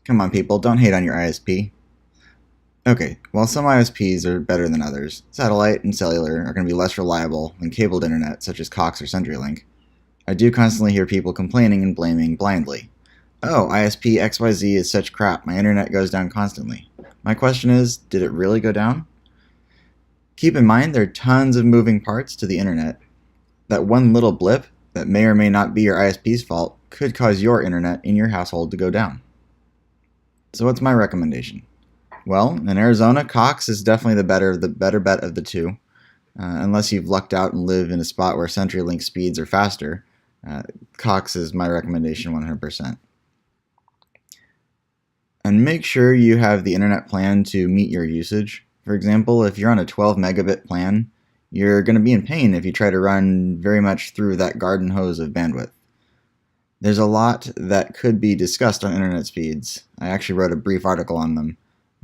Come on people, don't hate on your ISP. Okay, while some ISPs are better than others, satellite and cellular are going to be less reliable than cabled internet such as Cox or CenturyLink. I do constantly hear people complaining and blaming blindly. Oh, ISP XYZ is such crap, my internet goes down constantly. My question is, did it really go down? Keep in mind there are tons of moving parts to the internet. That one little blip that may or may not be your ISP's fault could cause your internet in your household to go down. So what's my recommendation? Well, in Arizona, Cox is definitely the better bet of the two. Unless you've lucked out and live in a spot where CenturyLink speeds are faster, Cox is my recommendation 100%. And make sure you have the internet plan to meet your usage. For example, if you're on a 12 megabit plan, you're going to be in pain if you try to run very much through that garden hose of bandwidth. There's a lot that could be discussed on internet speeds. I actually wrote a brief article on them.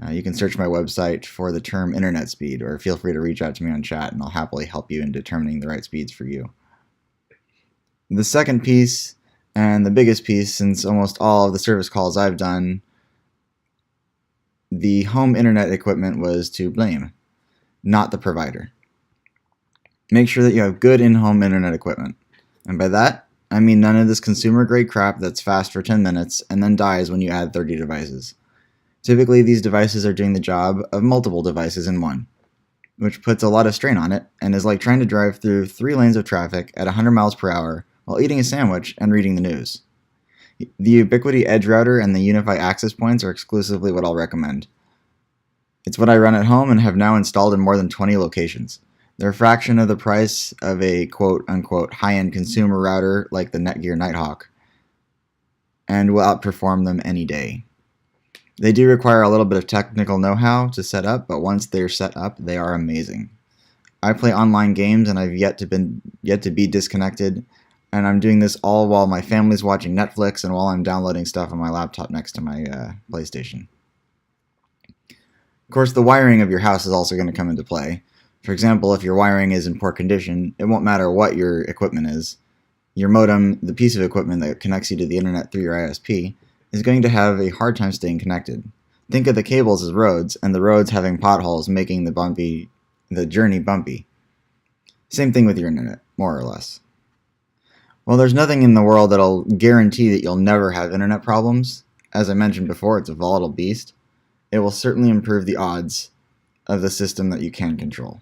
You can search my website for the term internet speed, or feel free to reach out to me on chat and I'll happily help you in determining the right speeds for you. The second piece, and the biggest piece since almost all of the service calls I've done, the home internet equipment was to blame, not the provider. Make sure that you have good in-home internet equipment. And by that, I mean none of this consumer-grade crap that's fast for 10 minutes and then dies when you add 30 devices. Typically, these devices are doing the job of multiple devices in one, which puts a lot of strain on it and is like trying to drive through 3 lanes of traffic at 100 miles per hour while eating a sandwich and reading the news. The Ubiquiti Edge router and the Unify access points are exclusively what I'll recommend. It's what I run at home and have now installed in more than 20 locations. They're a fraction of the price of a quote-unquote high-end consumer router like the Netgear Nighthawk, and will outperform them any day. They do require a little bit of technical know-how to set up, but once they're set up, they are amazing. I play online games and I've yet to be disconnected, and I'm doing this all while my family's watching Netflix and while I'm downloading stuff on my laptop next to my PlayStation. Of course, the wiring of your house is also going to come into play. For example, if your wiring is in poor condition, it won't matter what your equipment is. Your modem, the piece of equipment that connects you to the internet through your ISP, is going to have a hard time staying connected. Think of the cables as roads, and the roads having potholes making the journey bumpy. Same thing with your internet, more or less. Well, there's nothing in the world that'll guarantee that you'll never have internet problems. As I mentioned before, it's a volatile beast. It will certainly improve the odds of the system that you can control.